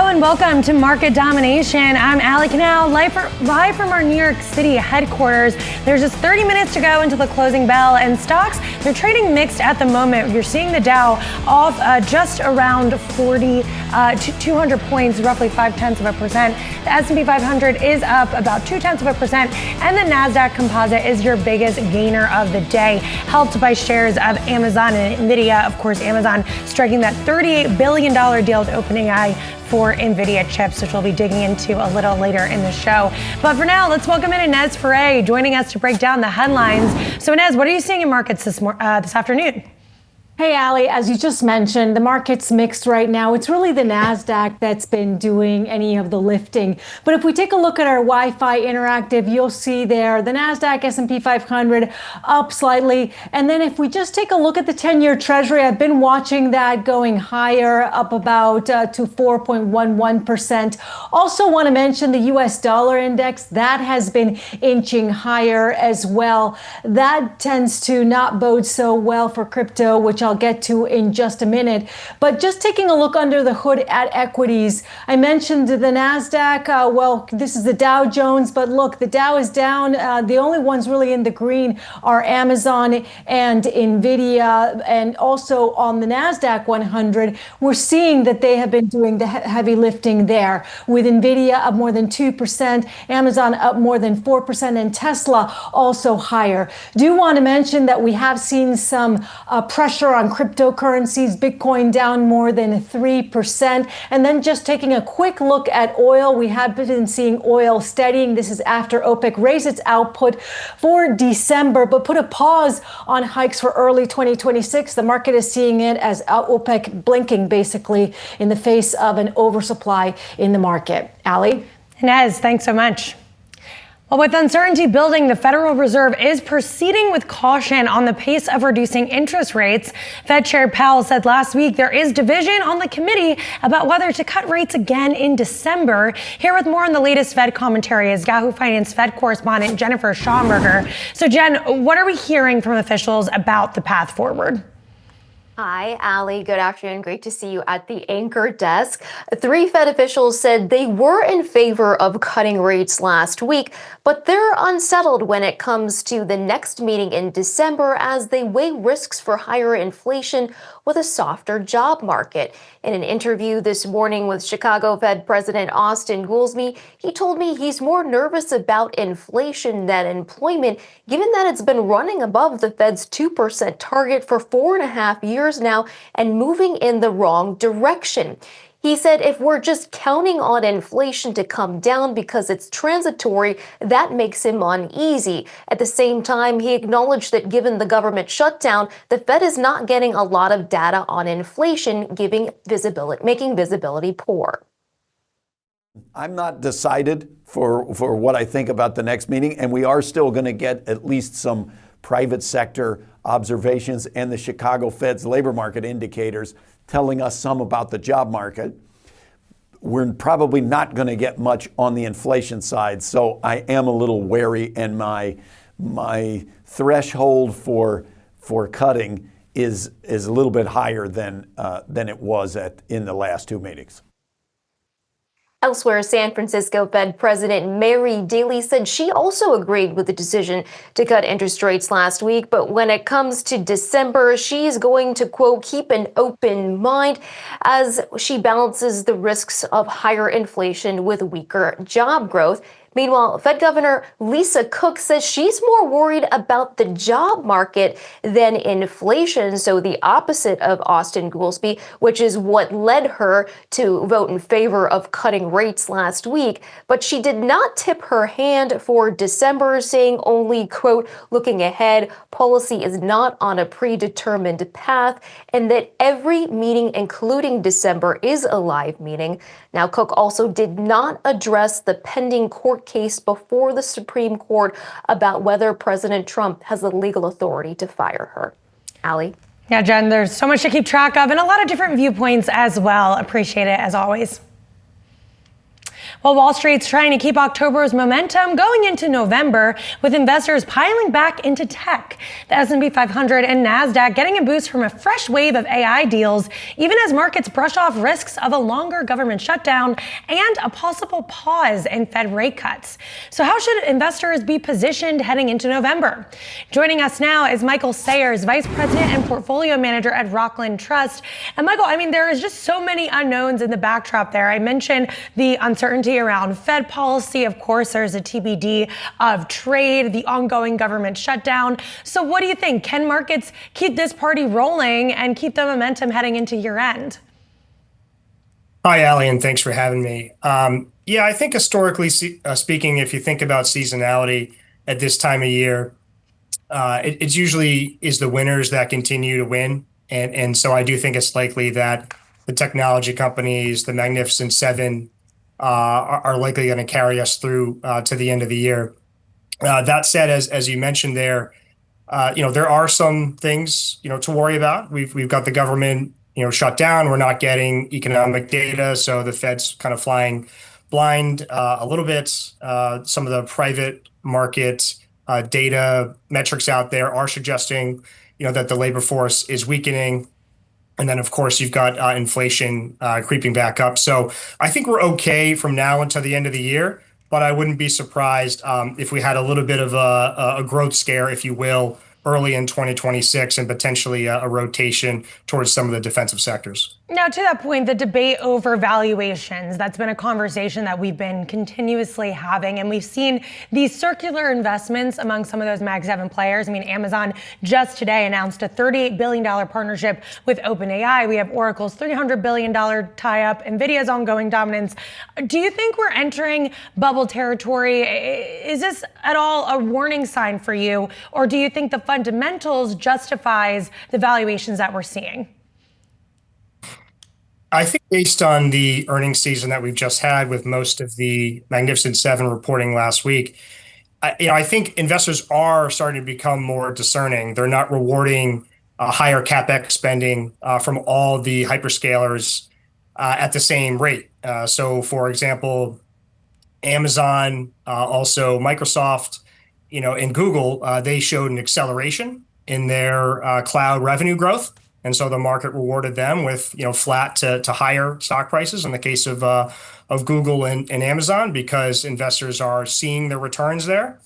and welcome to Market Domination. I'm Allie Canal, live from our New York City headquarters. There's just 30 minutes to go until the closing bell, and stocks, they're trading mixed at the moment. You're seeing the Dow off just around 200 points, roughly 0.5%. The S&P 500 is up about 0.2%, and the NASDAQ Composite is your biggest gainer of the day, helped by shares of Amazon and Nvidia. Of course, Amazon striking that $38 billion deal with OpenAI for NVIDIA chips, which we'll be digging into a little later in the show. But for now, let's welcome in Inez Ferre, joining us to break down the headlines. So Inez, what are you seeing in markets this afternoon? Hey, Allie, as you just mentioned, the market's mixed right now. It's really the NASDAQ that's been doing any of the lifting. But if we take a look at our Wi-Fi Interactive, you'll see there the NASDAQ S&P 500 up slightly. And then if we just take a look at the 10-year Treasury, I've been watching that going higher, up about to 4.11%. Also want to mention the US dollar index. That has been inching higher as well. That tends to not bode so well for crypto, which I'll get to in just a minute. But just taking a look under the hood at equities, I mentioned the NASDAQ. Well, this is the Dow Jones, but look, the Dow is down. The only ones really in the green are Amazon and Nvidia. And also on the NASDAQ 100, we're seeing that they have been doing the heavy lifting there, with Nvidia up more than 2%, Amazon up more than 4%, and Tesla also higher. Do want to mention that we have seen some pressure on cryptocurrencies, Bitcoin down more than 3%. And then just taking a quick look at oil, we have been seeing oil steadying. This is after OPEC raised its output for December, but put a pause on hikes for early 2026. The market is seeing it as OPEC blinking basically in the face of an oversupply in the market. Allie? Inez, thanks so much. Well, with uncertainty building, the Federal Reserve is proceeding with caution on the pace of reducing interest rates. Fed Chair Powell said last week there is division on the committee about whether to cut rates again in December. Here with more on the latest Fed commentary is Yahoo Finance Fed correspondent Jennifer Schomburger. So Jen, what are we hearing from officials about the path forward? Hi, Allie. Good afternoon. Great to see you at the anchor desk. 3 Fed officials said they were in favor of cutting rates last week, but they're unsettled when it comes to the next meeting in December as they weigh risks for higher inflation with a softer job market. In an interview this morning with Chicago Fed President Austin Goolsbee, he told me he's more nervous about inflation than employment, given that it's been running above the Fed's 2% target for 4.5 years now and moving in the wrong direction. He said if we're just counting on inflation to come down because it's transitory, that makes him uneasy. At the same time, he acknowledged that given the government shutdown, the Fed is not getting a lot of data on inflation, making visibility poor. I'm not decided for what I think about the next meeting, and we are still going to get at least some private sector observations and the Chicago Fed's labor market indicators telling us some about the job market. We're probably not going to get much on the inflation side, so I am a little wary, and my threshold for cutting is a little bit higher than it was in the last 2 meetings. Elsewhere, San Francisco Fed President Mary Daly said she also agreed with the decision to cut interest rates last week. But when it comes to December, she's going to, quote, keep an open mind as she balances the risks of higher inflation with weaker job growth. Meanwhile, Fed Governor Lisa Cook says she's more worried about the job market than inflation, so the opposite of Austin Goolsbee, which is what led her to vote in favor of cutting rates last week. But she did not tip her hand for December, saying only, quote, looking ahead, policy is not on a predetermined path, and that every meeting, including December, is a live meeting. Now, Cook also did not address the pending court case before the Supreme Court about whether President Trump has the legal authority to fire her. Allie? Yeah, Jen, there's so much to keep track of and a lot of different viewpoints as well. Appreciate it as always. Well, Wall Street's trying to keep October's momentum going into November, with investors piling back into tech. The S&P 500 and NASDAQ getting a boost from a fresh wave of AI deals, even as markets brush off risks of a longer government shutdown and a possible pause in Fed rate cuts. So how should investors be positioned heading into November? Joining us now is Michael Sayers, Vice President and Portfolio Manager at Rockland Trust. And Michael, I mean, there is just so many unknowns in the backdrop there. I mentioned the uncertainty around Fed policy. Of course, there's a TBD of trade, the ongoing government shutdown. So what do you think? Can markets keep this party rolling and keep the momentum heading into year end? Hi, Allie, and thanks for having me. Yeah, I think historically speaking, if you think about seasonality at this time of year, it usually is the winners that continue to win. And so I do think it's likely that the technology companies, the Magnificent Seven, are likely going to carry us through to the end of the year. That said, as you mentioned there, there are some things to worry about. We've got the government shut down. We're not getting economic data, so the Fed's kind of flying blind a little bit. Some of the private market data metrics out there are suggesting that the labor force is weakening. And then, of course, you've got inflation creeping back up. So I think we're okay from now until the end of the year, but I wouldn't be surprised if we had a little bit of a growth scare, if you will, early in 2026 and potentially a rotation towards some of the defensive sectors. Now, to that point, the debate over valuations, that's been a conversation that we've been continuously having. And we've seen these circular investments among some of those Mag 7 players. I mean, Amazon just today announced a $38 billion partnership with OpenAI. We have Oracle's $300 billion tie-up, NVIDIA's ongoing dominance. Do you think we're entering bubble territory? Is this at all a warning sign for you? Or do you think the fundamentals justifies the valuations that we're seeing? I think based on the earnings season that we've just had with most of the Magnificent Seven reporting last week, I think investors are starting to become more discerning. They're not rewarding higher CapEx spending from all the hyperscalers at the same rate. So, for example, Amazon, also Microsoft, and Google, they showed an acceleration in their cloud revenue growth. And so the market rewarded them with flat to higher stock prices in the case of Google and Amazon, because investors are seeing the returns there.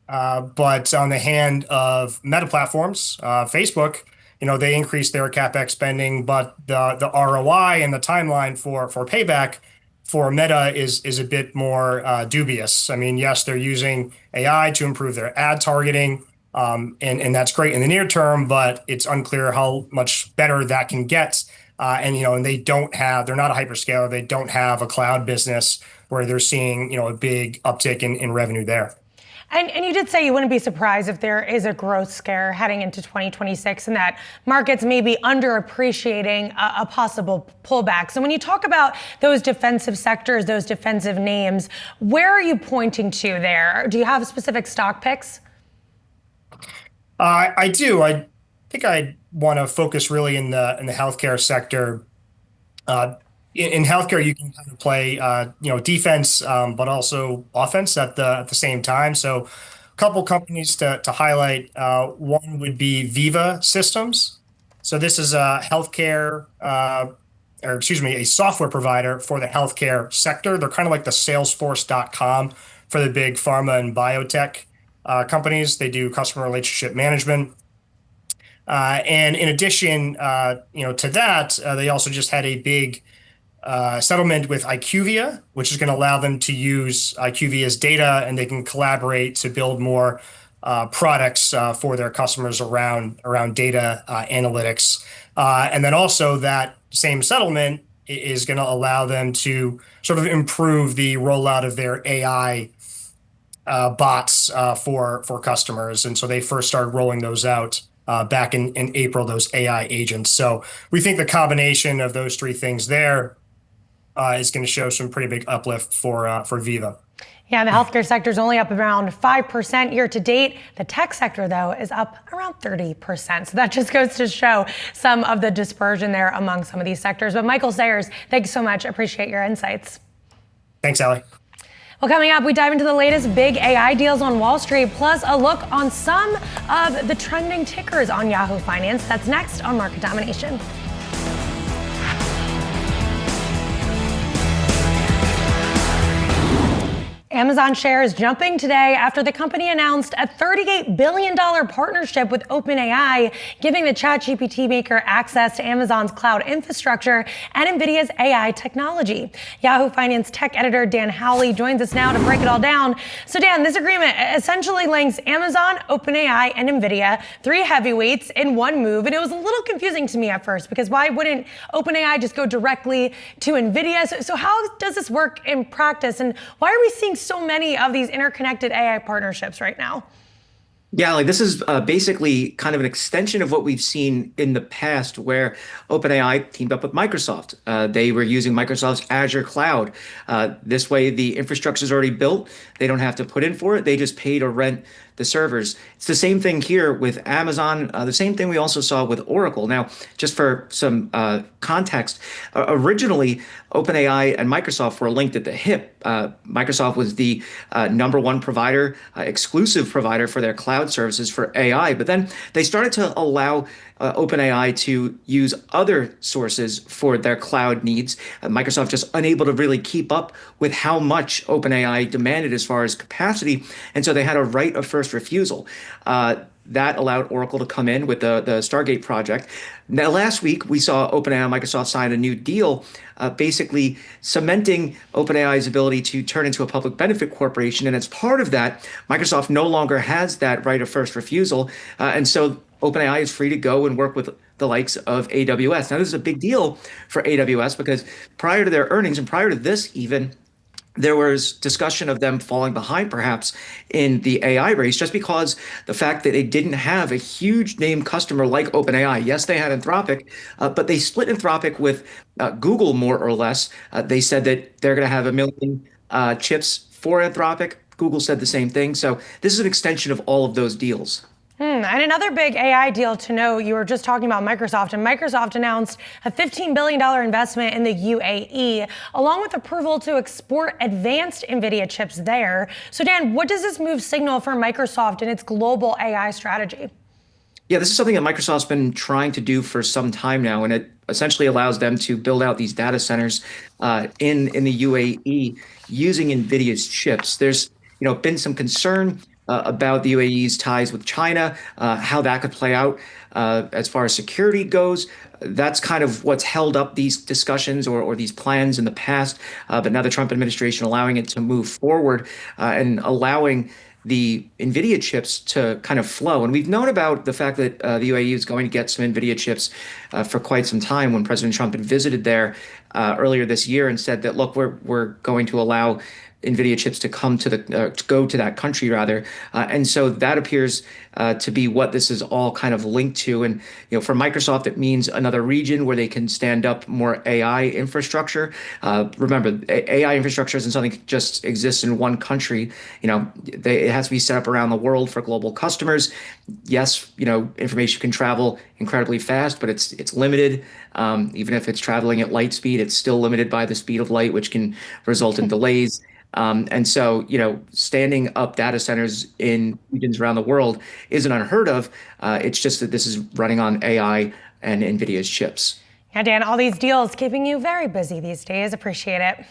But on the hand of meta platforms, Facebook, they increased their CapEx spending, but the ROI and the timeline for payback for Meta is a bit more dubious. I mean, yes, they're using AI to improve their ad targeting. And that's great in the near term, but it's unclear how much better that can get. And they're not a hyperscaler. They don't have a cloud business where they're seeing, a big uptick in revenue there. And you did say you wouldn't be surprised if there is a growth scare heading into 2026 and that markets may be underappreciating a possible pullback. So when you talk about those defensive sectors, those defensive names, where are you pointing to there? Do you have specific stock picks? I do. I think I want to focus really in the healthcare sector. In healthcare, you can kind of play defense, but also offense at the same time. So, a couple companies to highlight. One would be Veeva Systems. So this is a a software provider for the healthcare sector. They're kind of like the Salesforce.com for the big pharma and biotech companies. They do customer relationship management. And in addition, to that, they also just had a big settlement with IQVIA, which is going to allow them to use IQVIA's data, and they can collaborate to build more products for their customers around data analytics. And then also that same settlement is going to allow them to sort of improve the rollout of their AI bots for customers. And so they first started rolling those out back in April, those AI agents. So we think the combination of those three things there is going to show some pretty big uplift for Veeva. Yeah, the healthcare sector is only up around 5% year to date. The tech sector, though, is up around 30%. So that just goes to show some of the dispersion there among some of these sectors. But Michael Sayers, thanks so much. Appreciate your insights. Thanks, Allie. Well, coming up, we dive into the latest big AI deals on Wall Street, plus a look on some of the trending tickers on Yahoo Finance. That's next on Market Domination. Amazon shares jumping today after the company announced a $38 billion partnership with OpenAI, giving the ChatGPT maker access to Amazon's cloud infrastructure and NVIDIA's AI technology. Yahoo Finance tech editor Dan Howley joins us now to break it all down. So Dan, this agreement essentially links Amazon, OpenAI, and NVIDIA, three heavyweights in one move. And it was a little confusing to me at first, because why wouldn't OpenAI just go directly to NVIDIA? So how does this work in practice? And why are we seeing so many of these interconnected AI partnerships right now? Yeah, like this is basically kind of an extension of what we've seen in the past, where OpenAI teamed up with Microsoft. They were using Microsoft's Azure cloud. This way, the infrastructure is already built. They don't have to put in for it. They just pay to rent the servers. It's the same thing here with Amazon, the same thing we also saw with Oracle. Now, just for some context, originally, OpenAI and Microsoft were linked at the hip. Microsoft was the #1 provider, exclusive provider for their cloud services for AI, but then they started to allow OpenAI to use other sources for their cloud needs. Microsoft just unable to really keep up with how much OpenAI demanded as far as capacity, and so they had a right of first refusal. That allowed Oracle to come in with the Stargate project. Now, last week, we saw OpenAI and Microsoft sign a new deal, basically cementing OpenAI's ability to turn into a public benefit corporation. And as part of that, Microsoft no longer has that right of first refusal. And so OpenAI is free to go and work with the likes of AWS. Now, this is a big deal for AWS because prior to their earnings and prior to this even, there was discussion of them falling behind perhaps in the AI race just because the fact that they didn't have a huge name customer like OpenAI. Yes, they had Anthropic, but they split Anthropic with Google more or less. They said that they're going to have 1 million chips for Anthropic. Google said the same thing. So this is an extension of all of those deals. And another big AI deal to note, you were just talking about Microsoft, and Microsoft announced a $15 billion investment in the UAE, along with approval to export advanced NVIDIA chips there. So Dan, what does this move signal for Microsoft and its global AI strategy? Yeah, this is something that Microsoft's been trying to do for some time now, and it essentially allows them to build out these data centers in the UAE using NVIDIA's chips. There's been some concern about the UAE's ties with China, how that could play out as far as security goes. That's kind of what's held up these discussions or these plans in the past. But now the Trump administration allowing it to move forward and allowing the NVIDIA chips to kind of flow. And we've known about the fact that the UAE is going to get some NVIDIA chips for quite some time. When President Trump had visited there earlier this year and said that, look, we're going to allow NVIDIA chips to come to to go to that country rather, and so that appears to be what this is all kind of linked to. And for Microsoft, it means another region where they can stand up more AI infrastructure. Remember, AI infrastructure isn't something that just exists in one country. It has to be set up around the world for global customers. Yes, information can travel incredibly fast, but it's limited. Even if it's traveling at light speed, it's still limited by the speed of light, which can result in delays. And so, standing up data centers in regions around the world isn't unheard of. It's just that this is running on AI and NVIDIA's chips. Yeah, Dan, all these deals keeping you very busy these days. Appreciate it.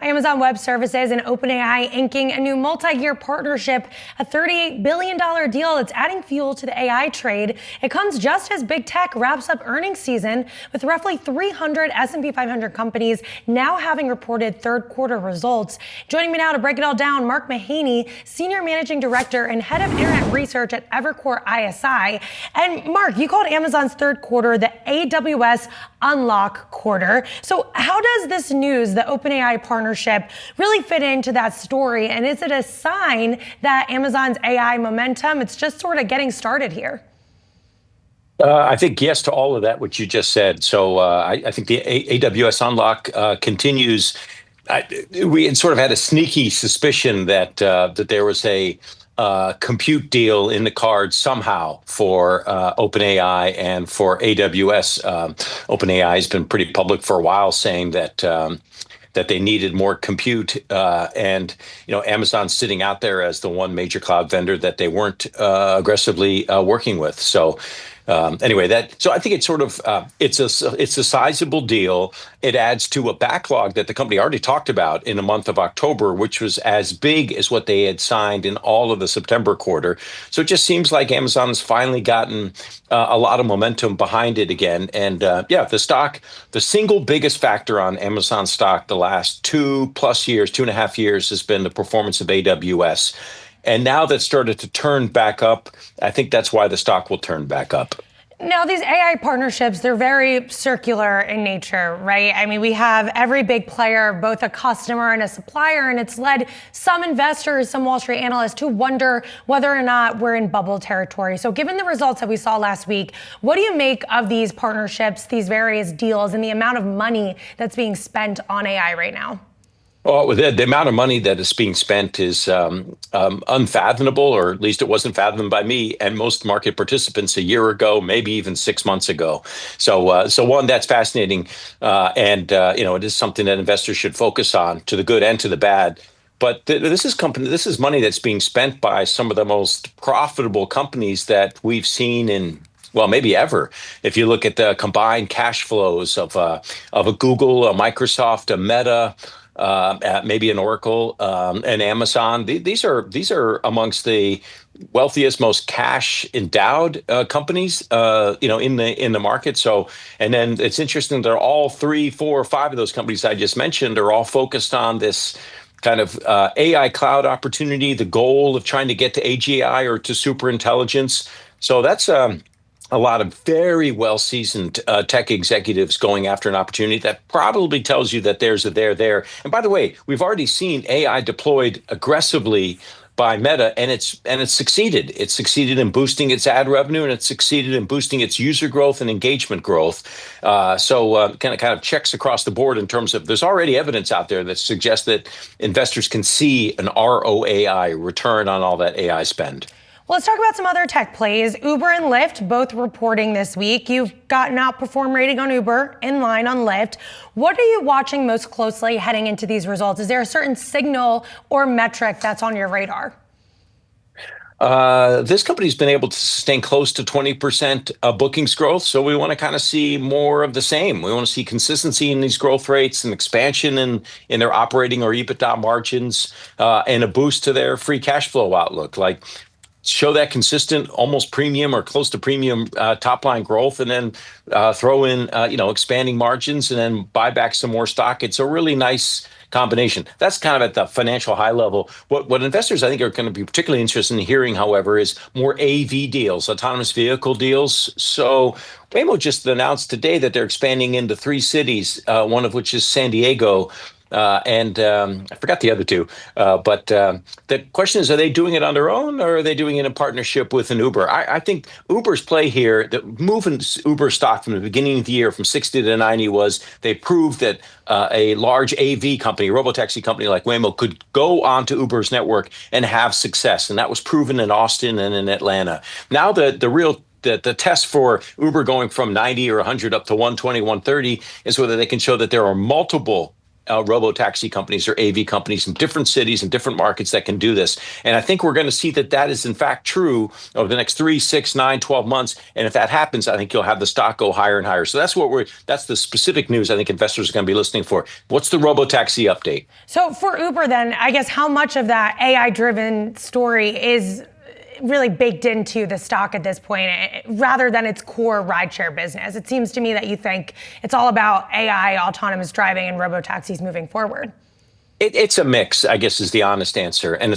Amazon Web Services and OpenAI inking a new multi-year partnership, a $38 billion deal that's adding fuel to the AI trade. It comes just as big tech wraps up earnings season, with roughly 300 S&P 500 companies now having reported third quarter results. Joining me now to break it all down, Mark Mahaney, Senior Managing Director and Head of Internet Research at Evercore ISI. And Mark, you called Amazon's third quarter the AWS unlock quarter. So how does this news, the OpenAI partnership, really fit into that story? And is it a sign that Amazon's AI momentum, it's just sort of getting started here? I think yes to all of that, what you just said. So I think the AWS unlock continues. We had sort of had a sneaky suspicion that there was a compute deal in the cards somehow for OpenAI and for AWS. OpenAI has been pretty public for a while saying that that they needed more compute, and Amazon's sitting out there as the one major cloud vendor that they weren't aggressively working with. So anyway, so I think it's sort of it's a sizable deal. It adds to a backlog that the company already talked about in the month of October, which was as big as what they had signed in all of the September quarter. So it just seems like Amazon has finally gotten a lot of momentum behind it again. And the stock, the single biggest factor on Amazon stock the last 2+ years, 2.5 years, has been the performance of AWS. And now that's started to turn back up. I think that's why the stock will turn back up. Now, these AI partnerships, they're very circular in nature, right? I mean, we have every big player, both a customer and a supplier, and it's led some investors, some Wall Street analysts to wonder whether or not we're in bubble territory. So given the results that we saw last week, what do you make of these partnerships, these various deals, and the amount of money that's being spent on AI right now? Well, the amount of money that is being spent is unfathomable, or at least it wasn't fathomed by me and most market participants a year ago, maybe even 6 months ago. So one, that's fascinating, and it is something that investors should focus on, to the good and to the bad. But this is money that's being spent by some of the most profitable companies that we've seen in, well, maybe ever. If you look at the combined cash flows of a Google, a Microsoft, a Meta, maybe an Oracle, and Amazon. These are amongst the wealthiest, most cash endowed companies, in the market. So, and then it's interesting that all 3, 4, 5 of those companies I just mentioned are all focused on this kind of AI cloud opportunity, the goal of trying to get to AGI or to superintelligence. So that's a lot of very well-seasoned tech executives going after an opportunity that probably tells you that there's a there. And by the way, we've already seen AI deployed aggressively by Meta, and it's succeeded. It's succeeded in boosting its ad revenue, and it's succeeded in boosting its user growth and engagement growth. So kind of checks across the board in terms of, there's already evidence out there that suggests that investors can see an ROAI, return on all that AI spend. Well, let's talk about some other tech plays. Uber and Lyft both reporting this week. You've got an outperform rating on Uber, in line on Lyft. What are you watching most closely heading into these results? Is there a certain signal or metric that's on your radar? This company's been able to sustain close to 20% bookings growth. So we want to kind of see more of the same. We want to see consistency in these growth rates and expansion in their operating or EBITDA margins, and a boost to their free cash flow outlook. Like, show that consistent, almost premium or close to premium top line growth, and then throw in expanding margins, and then buy back some more stock. It's a really nice combination. That's kind of at the financial high level. What investors, I think, are going to be particularly interested in hearing, however, is more AV deals, autonomous vehicle deals. So Waymo just announced today that they're expanding into 3 cities, one of which is San Diego. And I forgot the other 2. But the question is, are they doing it on their own, or are they doing it in partnership with an Uber? I think Uber's play here, the move in Uber stock from the beginning of the year from 60 to 90 was they proved that a large AV company, robotaxi company like Waymo, could go onto Uber's network and have success. And that was proven in Austin and in Atlanta. Now the test for Uber going from 90 or 100 up to 120, 130 is whether they can show that there are multiple robo-taxi companies or AV companies in different cities and different markets that can do this. And I think we're going to see that is in fact true over the next 3, 6, 9, 12 months. And if that happens, I think you'll have the stock go higher and higher. So that's the specific news I think investors are going to be listening for. What's the robo-taxi update? So for Uber then, I guess how much of that AI-driven story is really baked into the stock at this point, rather than its core rideshare business? It seems to me that you think it's all about AI, autonomous driving, and robo-taxis moving forward. It's a mix, I guess, is the honest answer. And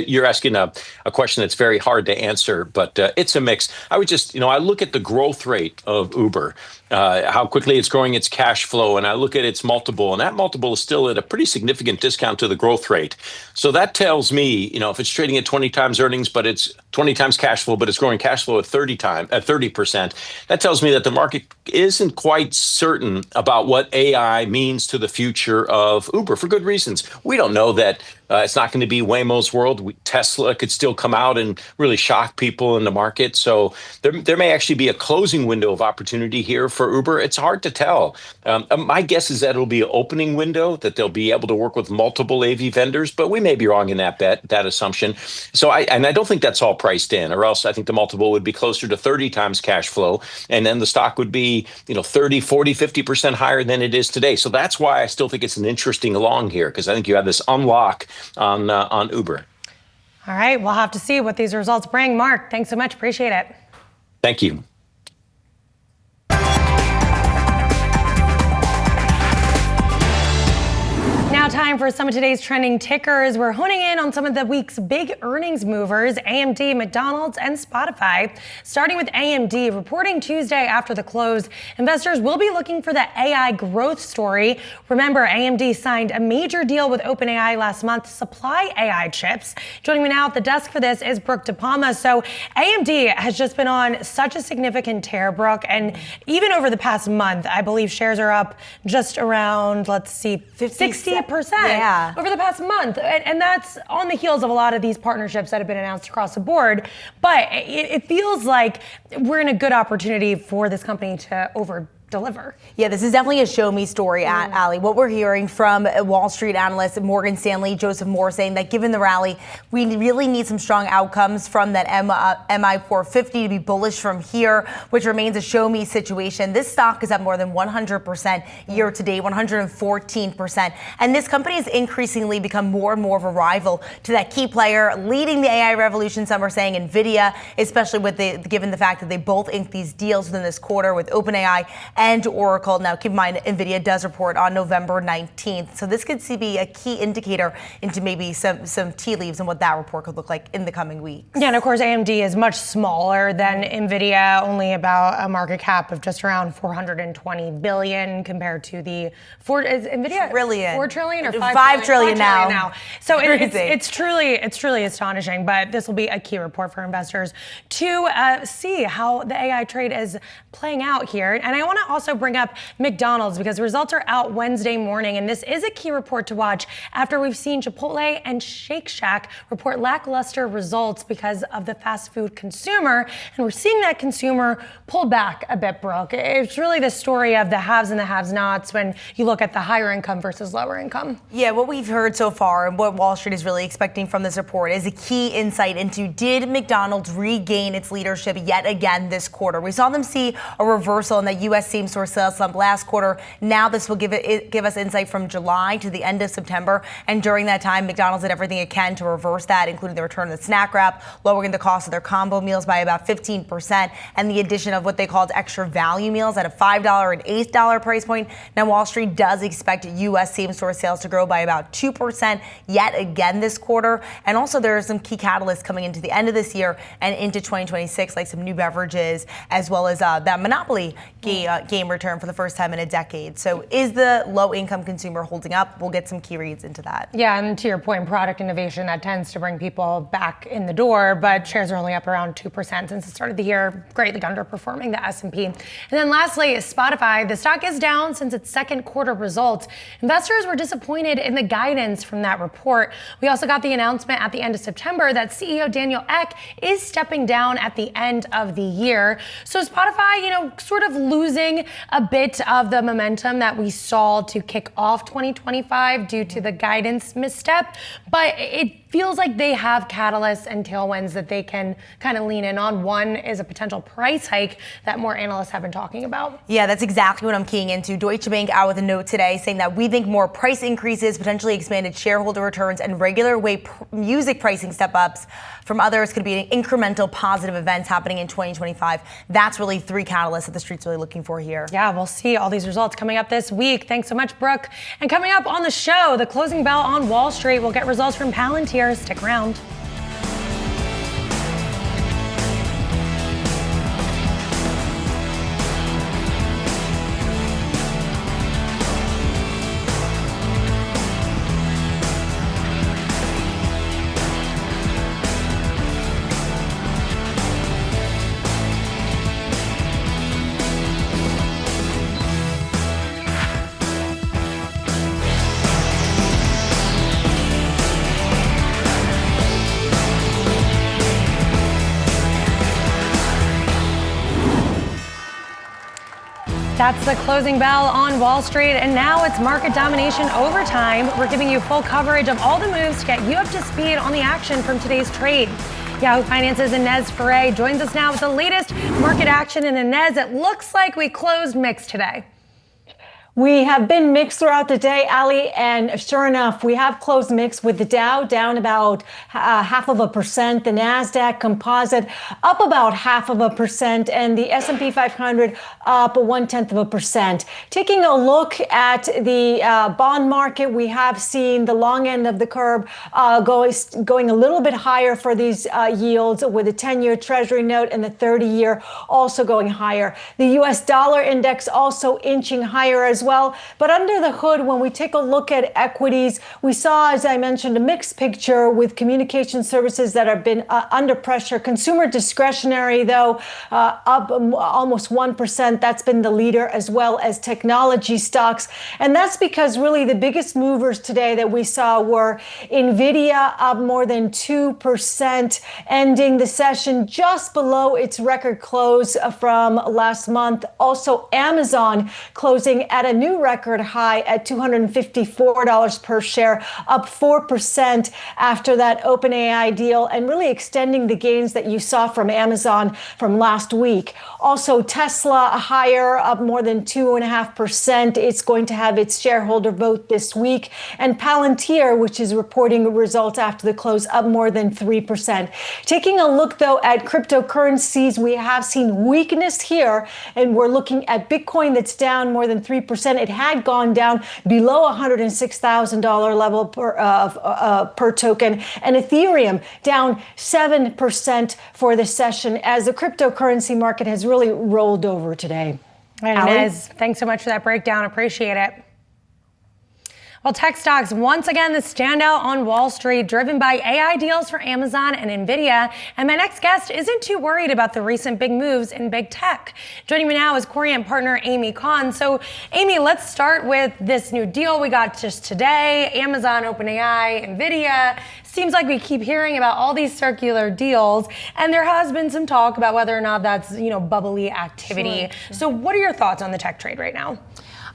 you're asking a question that's very hard to answer, but it's a mix. I would just, I look at the growth rate of Uber, how quickly it's growing its cash flow, and I look at its multiple, and that multiple is still at a pretty significant discount to the growth rate. So that tells me, if it's trading at 20 times earnings, but it's 20 times cash flow, but it's growing cash flow at 30%, that tells me that the market isn't quite certain about what AI means to the future of Uber, for good reasons. We don't know that It's not going to be Waymo's world. Tesla could still come out and really shock people in the market. So there may actually be a closing window of opportunity here for Uber. It's hard to tell. My guess is that it'll be an opening window, that they'll be able to work with multiple AV vendors, but we may be wrong in that assumption. So I don't think that's all priced in, or else I think the multiple would be closer to 30 times cash flow, and then the stock would be 30, 40, 50% higher than it is today. So that's why I still think it's an interesting long here, because I think you have this unlock on Uber. All right, we'll have to see what these results bring. Mark, thanks so much. Appreciate it. Thank you. Now time for some of today's trending tickers. We're honing in on some of the week's big earnings movers, AMD, McDonald's, and Spotify. Starting with AMD, reporting Tuesday after the close, investors will be looking for the AI growth story. Remember, AMD signed a major deal with OpenAI last month to supply AI chips. Joining me now at the desk for this is Brooke DePalma. So AMD has just been on such a significant tear, Brooke, and even over the past month, I believe shares are up just around, 60% over the past month. And that's on the heels of a lot of these partnerships that have been announced across the board. But it feels like we're in a good opportunity for this company to deliver. Yeah, this is definitely a show me story, Allie. What we're hearing from Wall Street analyst Morgan Stanley, Joseph Moore, saying that given the rally, we really need some strong outcomes from that MI 450 to be bullish from here, which remains a show me situation. This stock is up more than 100% year to date, 114%. And this company has increasingly become more and more of a rival to that key player leading the AI revolution. Some are saying NVIDIA, especially given the fact that they both inked these deals within this quarter with OpenAI and Oracle. Now, keep in mind, NVIDIA does report on November 19th. So this could be a key indicator into maybe some tea leaves and what that report could look like in the coming weeks. Yeah, and of course, AMD is much smaller than NVIDIA, only about a market cap of just around $420 billion compared to the NVIDIA trillion. 4 trillion or 5 trillion now. So it's truly astonishing, but this will be a key report for investors to see how the AI trade is playing out here. And I want to also bring up McDonald's because results are out Wednesday morning, and this is a key report to watch after we've seen Chipotle and Shake Shack report lackluster results because of the fast food consumer, and we're seeing that consumer pull back a bit, Brooke. It's really the story of the haves and the have-nots when you look at the higher income versus lower income. Yeah, what we've heard so far and what Wall Street is really expecting from this report is a key insight into did McDonald's regain its leadership yet again this quarter. We saw them see a reversal in the U.S. same-store sales slump last quarter. Now this will give us insight from July to the end of September. And during that time, McDonald's did everything it can to reverse that, including the return of the snack wrap, lowering the cost of their combo meals by about 15%, and the addition of what they called extra value meals at a $5 and $8 price point. Now, Wall Street does expect U.S. same-store sales to grow by about 2% yet again this quarter. And also there are some key catalysts coming into the end of this year and into 2026, like some new beverages, as well as that Monopoly game return for the first time in a decade. So is the low-income consumer holding up? We'll get some key reads into that. Yeah, and to your point, product innovation, that tends to bring people back in the door, but shares are only up around 2% since the start of the year, greatly underperforming the S&P. And then lastly, Spotify. The stock is down since its second quarter results. Investors were disappointed in the guidance from that report. We also got the announcement at the end of September that CEO Daniel Ek is stepping down at the end of the year. So Spotify, sort of losing a bit of the momentum that we saw to kick off 2025 due to the guidance misstep, but it feels like they have catalysts and tailwinds that they can kind of lean in on. One is a potential price hike that more analysts have been talking about. Yeah, that's exactly what I'm keying into. Deutsche Bank out with a note today saying that we think more price increases, potentially expanded shareholder returns, and regular way music pricing step-ups from others could be incremental positive events happening in 2025. That's really three catalysts that the street's really looking for here. Yeah, we'll see all these results coming up this week. Thanks so much, Brooke. And coming up on the show, the closing bell on Wall Street. We'll get results from Palantir. Stick around. That's the closing bell on Wall Street, and now it's Market Domination overtime. We're giving you full coverage of all the moves to get you up to speed on the action from today's trade. Yahoo Finance's Inez Ferre joins us now with the latest market action. And Inez, it looks like we closed mixed today. We have been mixed throughout the day, Allie, and sure enough, we have closed mixed with the Dow down about 0.5%, the NASDAQ composite up about 0.5%, and the S&P 500 up 0.1%. Taking a look at the bond market, we have seen the long end of the curve going a little bit higher for these yields, with the 10-year Treasury note and the 30-year also going higher. The U.S. dollar index also inching higher as well. But under the hood, when we take a look at equities, we saw, as I mentioned, a mixed picture with communication services that have been under pressure. Consumer discretionary, though, up almost 1%. That's been the leader, as well as technology stocks. And that's because really the biggest movers today that we saw were Nvidia up more than 2%, ending the session just below its record close from last month. Also, Amazon closing at a new record high at $254 per share, up 4% after that OpenAI deal, and really extending the gains that you saw from Amazon from last week. Also, Tesla higher, up more than 2.5%. It's going to have its shareholder vote this week. And Palantir, which is reporting results after the close, up more than 3%. Taking a look, though, at cryptocurrencies, we have seen weakness here, and we're looking at Bitcoin that's down more than 3%. It had gone down below $106,000 level per token, and Ethereum down 7% for the session as the cryptocurrency market has really rolled over today. Inez, thanks so much for that breakdown. Appreciate it. Well, tech stocks, once again, the standout on Wall Street, driven by AI deals for Amazon and Nvidia. And my next guest isn't too worried about the recent big moves in big tech. Joining me now is Cory and partner Amy Kahn. So, Amy, let's start with this new deal we got just today. Amazon, OpenAI, Nvidia. Seems like we keep hearing about all these circular deals, and there has been some talk about whether or not that's, bubbly activity. Sure. So what are your thoughts on the tech trade right now?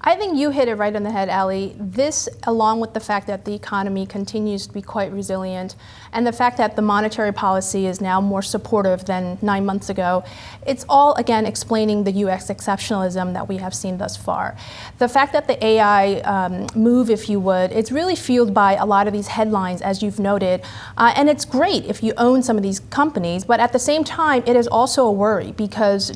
I think you hit it right on the head, Allie. This, along with the fact that the economy continues to be quite resilient, and the fact that the monetary policy is now more supportive than 9 months ago, it's all, again, explaining the U.S. exceptionalism that we have seen thus far. The fact that the AI move, if you would, it's really fueled by a lot of these headlines, as you've noted, and it's great if you own some of these companies, but at the same time, it is also a worry because,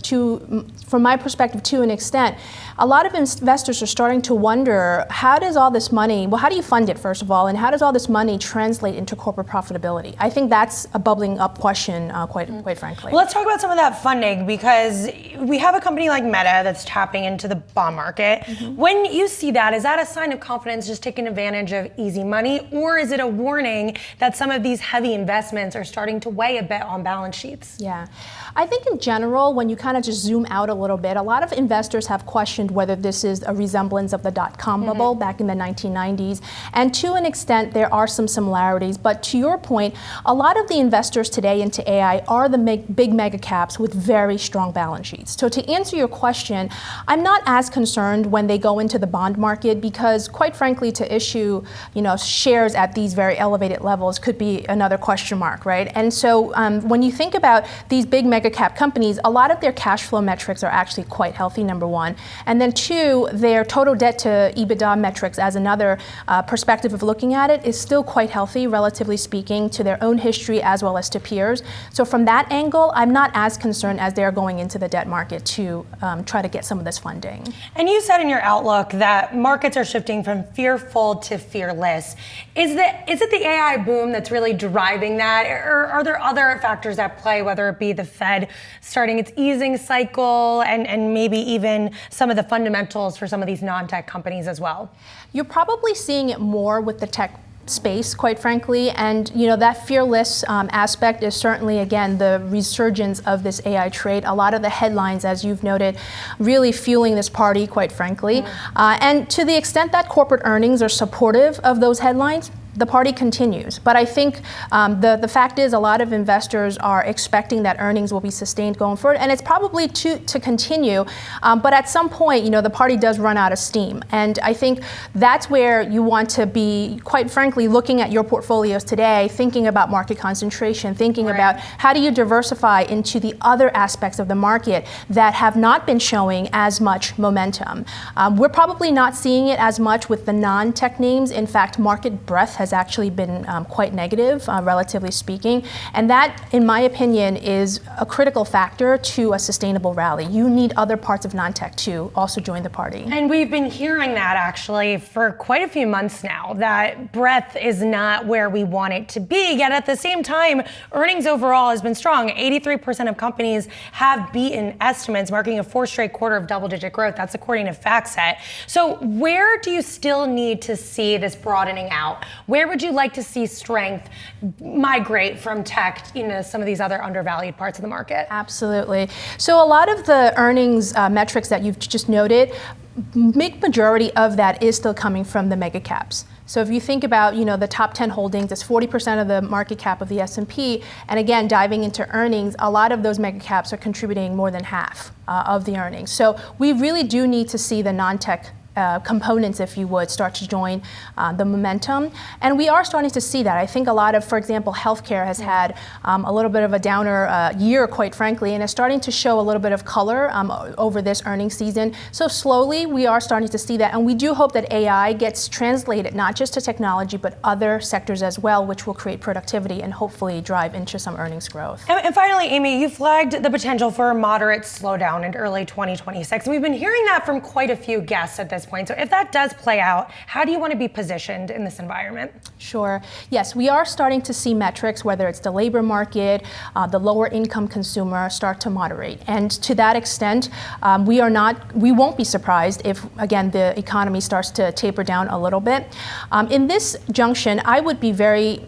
from my perspective, to an extent, a lot of investors are starting to wonder, how does all this money, how do you fund it, first of all, and how does all this money translate into corporate profitability? I think that's a bubbling up question, quite frankly. Well, let's talk about some of that funding, because we have a company like Meta that's tapping into the bond market. Mm-hmm. When you see that, is that a sign of confidence, just taking advantage of easy money, or is it a warning that some of these heavy investments are starting to weigh a bit on balance sheets? Yeah. I think in general, when you kind of just zoom out a little bit, a lot of investors have questioned whether this is a resemblance of the dot-com bubble back in the 1990s. And to an extent, there are some similarities. But to your point, a lot of the investors today into AI are the big mega caps with very strong balance sheets. So to answer your question, I'm not as concerned when they go into the bond market, because quite frankly, to issue shares at these very elevated levels could be another question mark, right? And so when you think about these big mega cap companies, a lot of their cash flow metrics are actually quite healthy, number one. And then two, their total debt to EBITDA metrics, as another perspective of looking at it, is still quite healthy, relatively speaking, to their own history as well as to peers. So from that angle, I'm not as concerned as they're going into the debt market to try to get some of this funding. And you said in your outlook that markets are shifting from fearful to fearless. Is it the AI boom that's really driving that, or are there other factors at play, whether it be the Fed starting its easing cycle and maybe even some of the fundamentals for some of these non-tech companies as well? You're probably seeing it more with the tech space, quite frankly, and that fearless aspect is certainly, again, the resurgence of this AI trade. A lot of the headlines, as you've noted, really fueling this party, quite frankly. And to the extent that corporate earnings are supportive of those headlines, the party continues. But I think the fact is a lot of investors are expecting that earnings will be sustained going forward, and it's probably to continue. But at some point, the party does run out of steam. And I think that's where you want to be, quite frankly, looking at your portfolios today, thinking about market concentration, thinking about how do you diversify into the other aspects of the market that have not been showing as much momentum. We're probably not seeing it as much with the non-tech names. In fact, market breadth has actually been quite negative, relatively speaking. And that, in my opinion, is a critical factor to a sustainable rally. You need other parts of non-tech to also join the party. And we've been hearing that actually for quite a few months now, that breadth is not where we want it to be. Yet at the same time, earnings overall has been strong. 83% of companies have beaten estimates, marking a 4th straight quarter of double-digit growth. That's according to FactSet. So where do you still need to see this broadening out? Where would you like to see strength migrate from tech, some of these other undervalued parts of the market? Absolutely. So a lot of the earnings metrics that you've just noted, big majority of that is still coming from the mega caps. So if you think about, the top 10 holdings, it's 40% of the market cap of the S&P. And again, diving into earnings, a lot of those mega caps are contributing more than half of the earnings. So we really do need to see the non-tech components, if you would, start to join the momentum. And we are starting to see that. I think a lot of, for example, healthcare has had a little bit of a downer year, quite frankly, and is starting to show a little bit of color over this earnings season. So slowly, we are starting to see that. And we do hope that AI gets translated not just to technology, but other sectors as well, which will create productivity and hopefully drive into some earnings growth. And finally, Amy, you flagged the potential for a moderate slowdown in early 2026. We've been hearing that from quite a few guests at this point. So if that does play out, how do you want to be positioned in this environment? Sure. Yes, we are starting to see metrics, whether it's the labor market, the lower income consumer, start to moderate. And to that extent, we won't be surprised if, again, the economy starts to taper down a little bit. In this junction, I would be very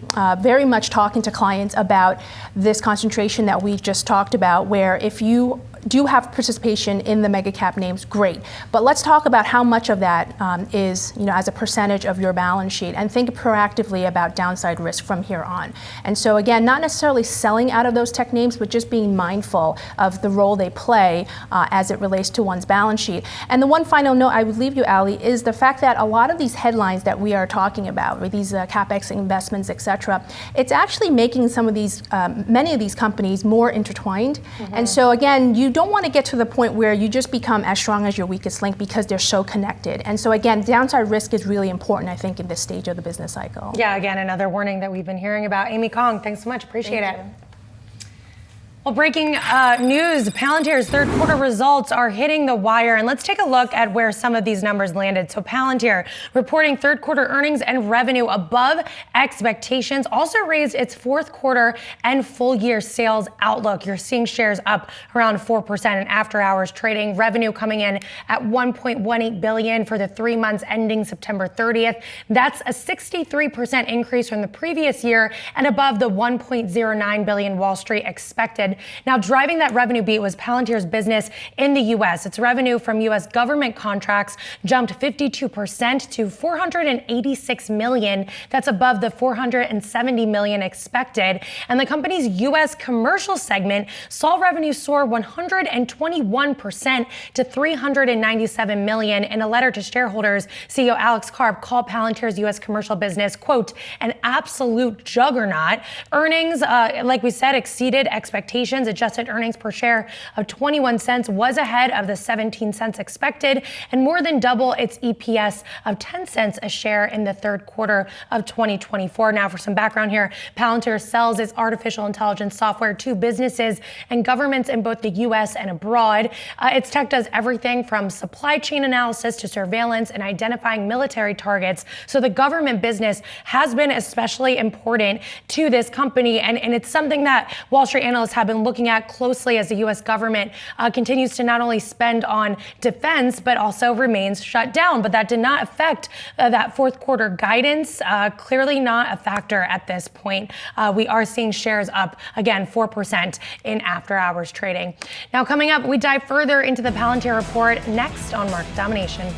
much talking to clients about this concentration that we just talked about, where if you do have participation in the mega cap names, great. But let's talk about how much of that is, as a percentage of your balance sheet, and think proactively about downside risk from here on. And so again, not necessarily selling out of those tech names, but just being mindful of the role they play as it relates to one's balance sheet. And the one final note I would leave you, Allie, is the fact that a lot of these headlines that we are talking about, with these capex investments, et cetera, it's actually making some of these, many of these companies more intertwined. And so again, you don't want to get to the point where you just become as strong as your weakest link because they're so connected. And so again, downside risk is really important, I think, in this stage of the business cycle. Yeah, again, another warning that we've been hearing about. Amy Kong, thanks so much. Appreciate it. Well, breaking news, Palantir's third quarter results are hitting the wire. And let's take a look at where some of these numbers landed. So Palantir reporting third quarter earnings and revenue above expectations, also raised its fourth quarter and full year sales outlook. You're seeing shares up around 4% in after hours trading, revenue coming in at $1.18 billion for the 3 months ending September 30th. That's a 63% increase from the previous year and above the $1.09 billion Wall Street expected. Now, driving that revenue beat was Palantir's business in the U.S. Its revenue from U.S. government contracts jumped 52% to $486 million. That's above the $470 million expected. And the company's U.S. commercial segment saw revenue soar 121% to $397 million. In a letter to shareholders, CEO Alex Karp called Palantir's U.S. commercial business, quote, an absolute juggernaut. Earnings, like we said, exceeded expectations. Adjusted earnings per share of 21 cents was ahead of the 17 cents expected and more than double its EPS of 10 cents a share in the third quarter of 2024. Now, for some background here, Palantir sells its artificial intelligence software to businesses and governments in both the U.S. and abroad. Its tech does everything from supply chain analysis to surveillance and identifying military targets. So the government business has been especially important to this company, and it's something that Wall Street analysts have been looking at closely as the U.S. government continues to not only spend on defense, but also remains shut down. But that did not affect that fourth quarter guidance. Clearly not a factor at this point. We are seeing shares up, again, 4% in after hours trading. Now, coming up, we dive further into the Palantir report next on Market Domination.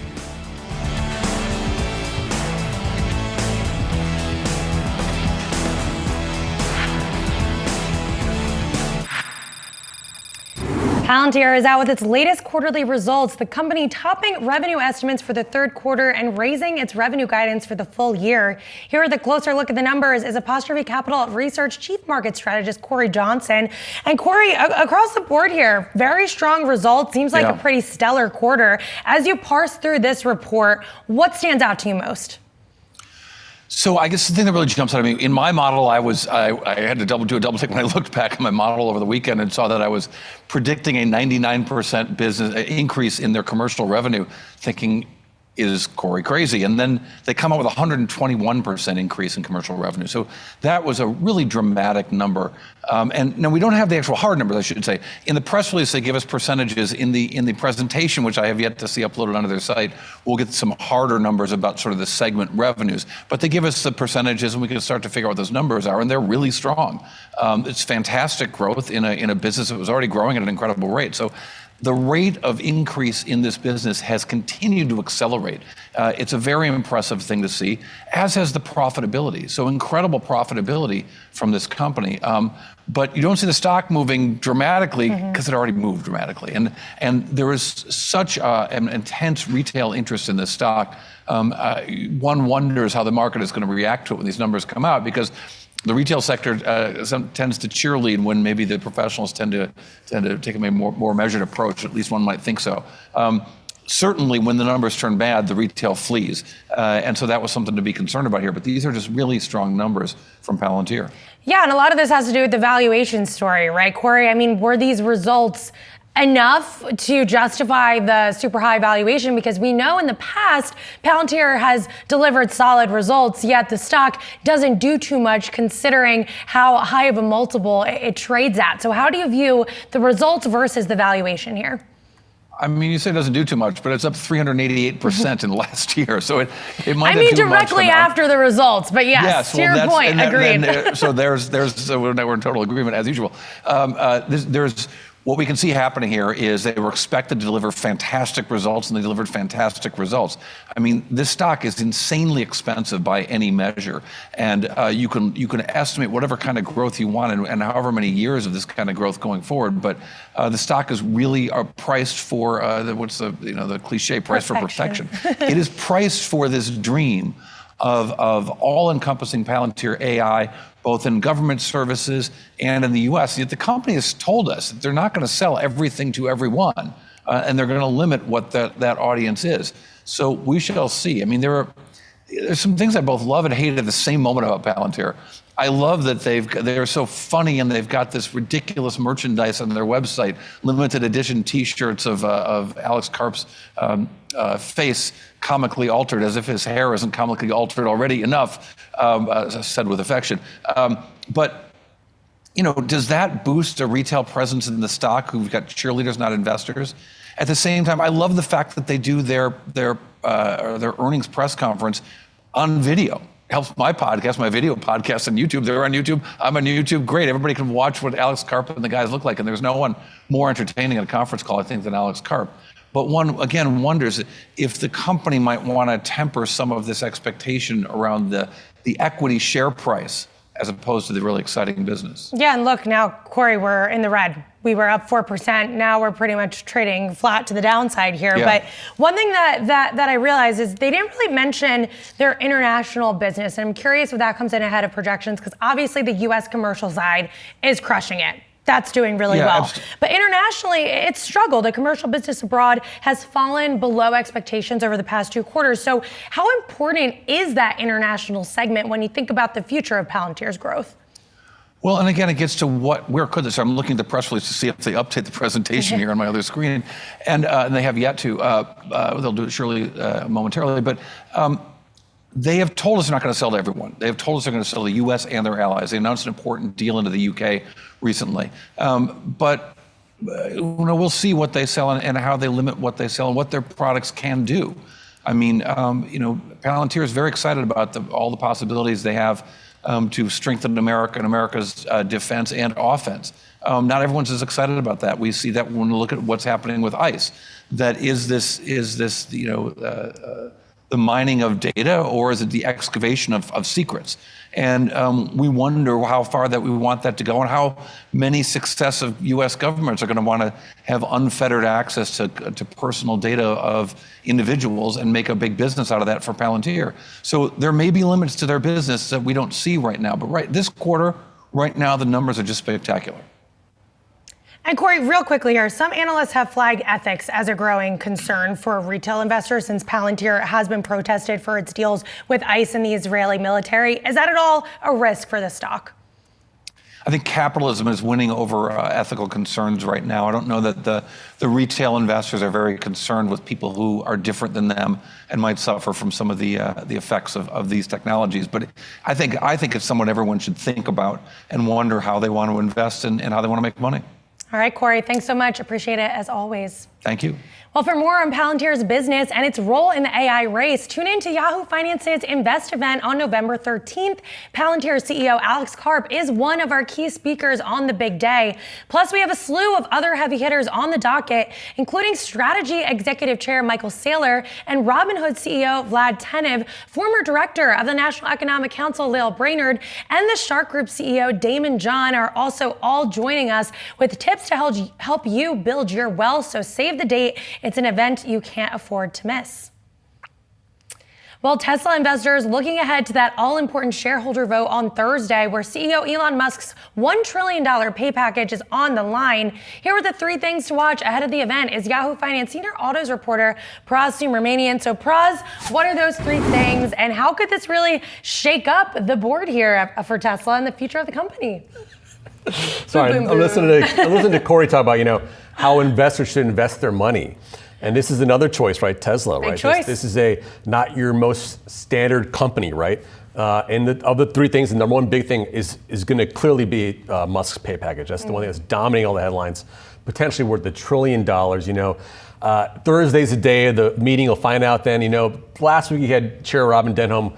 Palantir is out with its latest quarterly results, the company topping revenue estimates for the third quarter and raising its revenue guidance for the full year. Here with a closer look at the numbers is Epistrophy Capital Research Chief Market Strategist Cory Johnson. And Cory, across the board here, very strong results. Seems like a pretty stellar quarter. As you parse through this report, what stands out to you most? So I guess the thing that really jumps out at me, in my model, I had to do a double take when I looked back at my model over the weekend and saw that I was predicting a 99% business increase in their commercial revenue, thinking, is Cory crazy? And then they come out with a 121% increase in commercial revenue. So that was a really dramatic number. And now we don't have the actual hard numbers, I should say. In the press release, they give us percentages. In the presentation, which I have yet to see uploaded onto their site, we'll get some harder numbers about sort of the segment revenues. But they give us the percentages, and we can start to figure out what those numbers are, and they're really strong. It's fantastic growth in a business that was already growing at an incredible rate. So the rate of increase in this business has continued to accelerate. It's a very impressive thing to see, as has the profitability. So incredible profitability from this company. But you don't see the stock moving dramatically because it already moved dramatically. And there is such an intense retail interest in this stock. One wonders how the market is going to react to it when these numbers come out, because the retail sector tends to cheerlead when maybe the professionals tend to take a more measured approach. At least one might think so. Certainly, when the numbers turn bad, the retail flees, and so that was something to be concerned about here. But these are just really strong numbers from Palantir. Yeah, and a lot of this has to do with the valuation story, right, Cory? I mean, were these results enough to justify the super high valuation? Because we know in the past, Palantir has delivered solid results, yet the stock doesn't do too much considering how high of a multiple it trades at. So how do you view the results versus the valuation here? I mean, you say it doesn't do too much, but it's up 388% in the last year. So it might I mean, directly after the results, but yes, to your point, agreed. So we're in total agreement as usual. There's what we can see happening here is they were expected to deliver fantastic results, and they delivered fantastic results. I mean, this stock is insanely expensive by any measure, and you can estimate whatever kind of growth you want and however many years of this kind of growth going forward. But the stock is really priced for the cliche price for perfection. It is priced for this dream of all-encompassing Palantir AI, both in government services and in the US. Yet the company has told us that they're not going to sell everything to everyone, and they're going to limit what that audience is. So we shall see. I mean, there's some things I both love and hate at the same moment about Palantir. I love that they're so funny, and they've got this ridiculous merchandise on their website, limited edition T-shirts of Alex Karp's face comically altered, as if his hair isn't comically altered already enough, said with affection. But does that boost a retail presence in the stock who've got cheerleaders, not investors? At the same time, I love the fact that they do their earnings press conference on video. Helps my podcast, my video podcast on YouTube. They're on YouTube. I'm on YouTube. Great. Everybody can watch what Alex Karp and the guys look like. And there's no one more entertaining at a conference call, I think, than Alex Karp. But one, again, wonders if the company might want to temper some of this expectation around the equity share price as opposed to the really exciting business. Yeah, and look, now, Cory, we're in the red. We were up 4%. Now we're pretty much trading flat to the downside here. Yeah. But one thing that I realized is they didn't really mention their international business. And I'm curious if that comes in ahead of projections, because obviously the U.S. commercial side is crushing it. That's doing really well. But internationally, it's struggled. The commercial business abroad has fallen below expectations over the past 2 quarters. So how important is that international segment when you think about the future of Palantir's growth? Well, and again, it gets to where could this? I'm looking at the press release to see if they update the presentation here on my other screen. And they have yet to. They'll do it surely momentarily. But they have told us they're not going to sell to everyone. They have told us they're going to sell to the U.S. and their allies. They announced an important deal into the U.K. recently. But we'll see what they sell and how they limit what they sell and what their products can do. I mean, Palantir is very excited about all the possibilities they have to strengthen America and America's defense and offense. Not everyone's as excited about that. We see that when we look at what's happening with ICE. That is this the mining of data, or is it the excavation of secrets? And we wonder how far that we want that to go, and how many successive U.S. governments are going to want to have unfettered access to personal data of individuals and make a big business out of that for Palantir. So there may be limits to their business that we don't see right now. But this quarter, right now, the numbers are just spectacular. And Cory, real quickly here, some analysts have flagged ethics as a growing concern for retail investors since Palantir has been protested for its deals with ICE and the Israeli military. Is that at all a risk for the stock? I think capitalism is winning over ethical concerns right now. I don't know that the retail investors are very concerned with people who are different than them and might suffer from some of the effects of these technologies. But I think it's someone everyone should think about and wonder how they want to invest and how they want to make money. All right, Cory, thanks so much. Appreciate it as always. Thank you. Well, for more on Palantir's business and its role in the AI race, tune in to Yahoo Finance's Invest event on November 13th. Palantir CEO Alex Karp is one of our key speakers on the big day. Plus, we have a slew of other heavy hitters on the docket, including Strategy Executive Chair Michael Saylor and Robinhood CEO Vlad Tenev, former director of the National Economic Council Lael Brainerd, and the Shark Group CEO Damon John are also all joining us with tips to help you build your wealth. So save the date. It's an event you can't afford to miss. Well, Tesla investors looking ahead to that all-important shareholder vote on Thursday, where CEO Elon Musk's $1 trillion pay package is on the line. Here are the three things to watch ahead of the event is Yahoo Finance senior autos reporter Pras Subramanian. So Pras, what are those three things, and how could this really shake up the board here for Tesla and the future of the company? Sorry, I'm listening to Cory talk about, how investors should invest their money. And this is another choice, right? Tesla, right? This is not your most standard company, right? And of the three things, the number one big thing is going to clearly be Musk's pay package. That's the one thing that's dominating all the headlines, potentially worth $1 trillion. Thursday's the day of the meeting. You'll find out then. Last week you had Chair Robin Denholm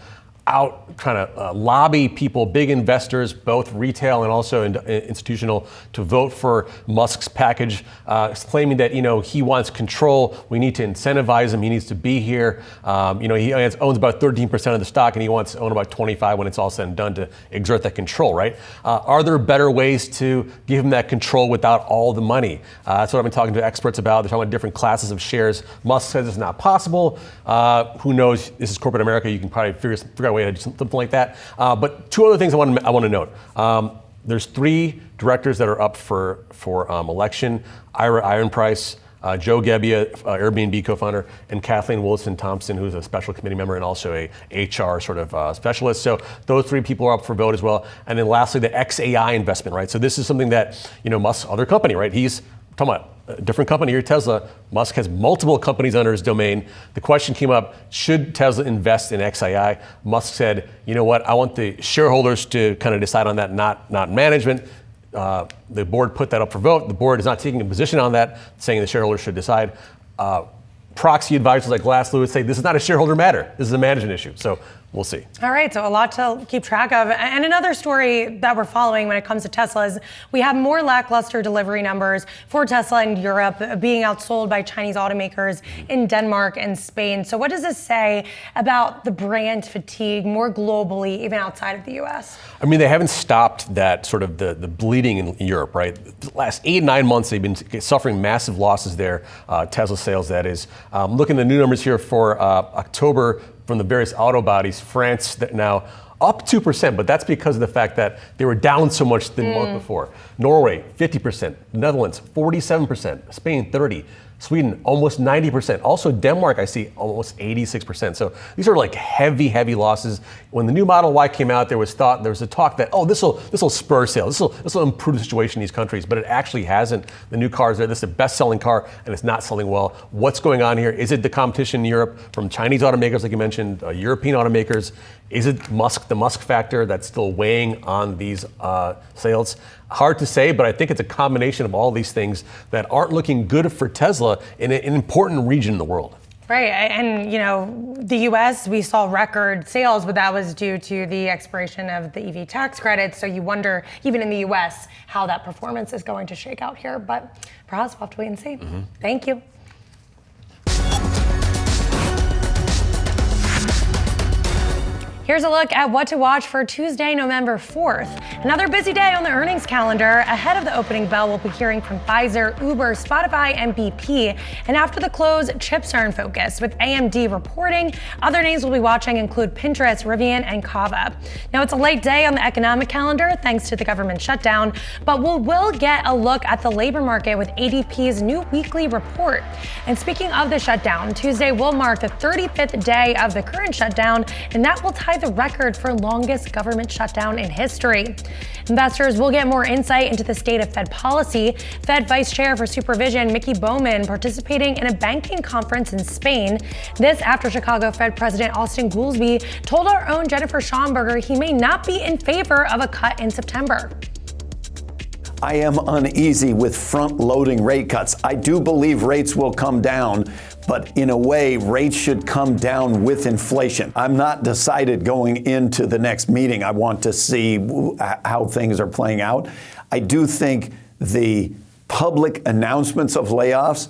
out trying to lobby people, big investors, both retail and also institutional, to vote for Musk's package, claiming that he wants control. We need to incentivize him. He needs to be here. He owns about 13% of the stock, and he wants to own about 25 when it's all said and done to exert that control. Right? Are there better ways to give him that control without all the money? That's what I've been talking to experts about. They're talking about different classes of shares. Musk says it's not possible. Who knows? This is corporate America. You can probably figure out a way to do something like that. But two other things I want to note. There's three directors that are up for election: Ira Ironprice, Joe Gebbia, Airbnb co-founder, and Kathleen Wilson-Thompson, who's a special committee member and also a HR sort of specialist. So those three people are up for vote as well. And then lastly, the XAI investment, right? So this is something that Musk's other company, right? He's talking about a different company here, Tesla. Musk has multiple companies under his domain. The question came up, should Tesla invest in XAI? Musk said, you know what, I want the shareholders to kind of decide on that, not management. The board put that up for vote. The board is not taking a position on that, saying the shareholders should decide. Proxy advisors like Glass Lewis say this is not a shareholder matter. This is a management issue. So we'll see. All right, so a lot to keep track of. And another story that we're following when it comes to Tesla is we have more lackluster delivery numbers for Tesla in Europe, being outsold by Chinese automakers in Denmark and Spain. So what does this say about the brand fatigue more globally, even outside of the US? I mean, they haven't stopped that sort of the bleeding in Europe, right? The last 8-9 months, they've been suffering massive losses there, Tesla sales, that is. Looking at the new numbers here for October, from the various auto bodies, France now up 2%, but that's because of the fact that they were down so much the month before. Norway, 50%, Netherlands, 47%, Spain, 30%, Sweden, almost 90%. Also Denmark, I see almost 86%. So these are like heavy losses. When the new Model Y came out, there was a talk that, this will spur sales. This will improve the situation in these countries, but it actually hasn't. The new cars there, this is the best-selling car, and it's not selling well. What's going on here? Is it the competition in Europe from Chinese automakers, like you mentioned, European automakers? Is it the Musk factor that's still weighing on these sales? Hard to say, but I think it's a combination of all these things that aren't looking good for Tesla in an important region in the world. Right, and the U.S., we saw record sales, but that was due to the expiration of the EV tax credits. So you wonder, even in the U.S., how that performance is going to shake out here. But perhaps we'll have to wait and see. Thank you. Here's a look at what to watch for Tuesday, November 4th. Another busy day on the earnings calendar. Ahead of the opening bell, we'll be hearing from Pfizer, Uber, Spotify, and BP. And after the close, chips are in focus, with AMD reporting. Other names we'll be watching include Pinterest, Rivian, and Kava. Now, it's a late day on the economic calendar thanks to the government shutdown, but we will get a look at the labor market with ADP's new weekly report. And speaking of the shutdown, Tuesday will mark the 35th day of the current shutdown, and that will tie the record for longest government shutdown in history. Investors will get more insight into the state of Fed policy. Fed Vice Chair for Supervision Mickey Bowman participating in a banking conference in Spain. This after Chicago Fed President Austin Goolsbee told our own Jennifer Schomburger he may not be in favor of a cut in September. I am uneasy with front-loading rate cuts. I do believe rates will come down, but in a way, rates should come down with inflation. I'm not decided going into the next meeting. I want to see how things are playing out. I do think the public announcements of layoffs,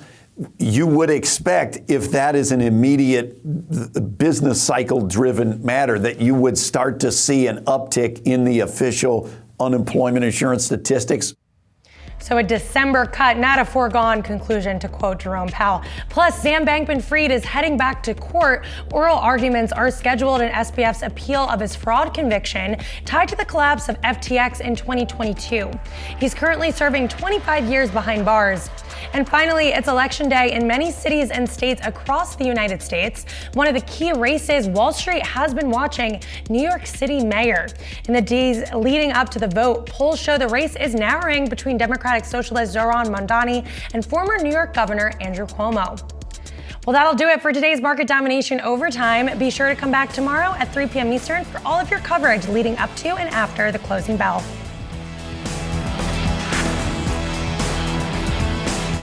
you would expect, if that is an immediate business cycle-driven matter, that you would start to see an uptick in the official unemployment insurance statistics. So a December cut, not a foregone conclusion, to quote Jerome Powell. Plus, Sam Bankman-Fried is heading back to court. Oral arguments are scheduled in SBF's appeal of his fraud conviction tied to the collapse of FTX in 2022. He's currently serving 25 years behind bars. And finally, it's election day in many cities and states across the United States. One of the key races Wall Street has been watching, New York City mayor. In the days leading up to the vote, polls show the race is narrowing between Democratic Socialist Zohran Mamdani and former New York Governor Andrew Cuomo. Well, that'll do it for today's Market Domination Overtime. Be sure to come back tomorrow at 3 p.m. Eastern for all of your coverage leading up to and after the closing bell.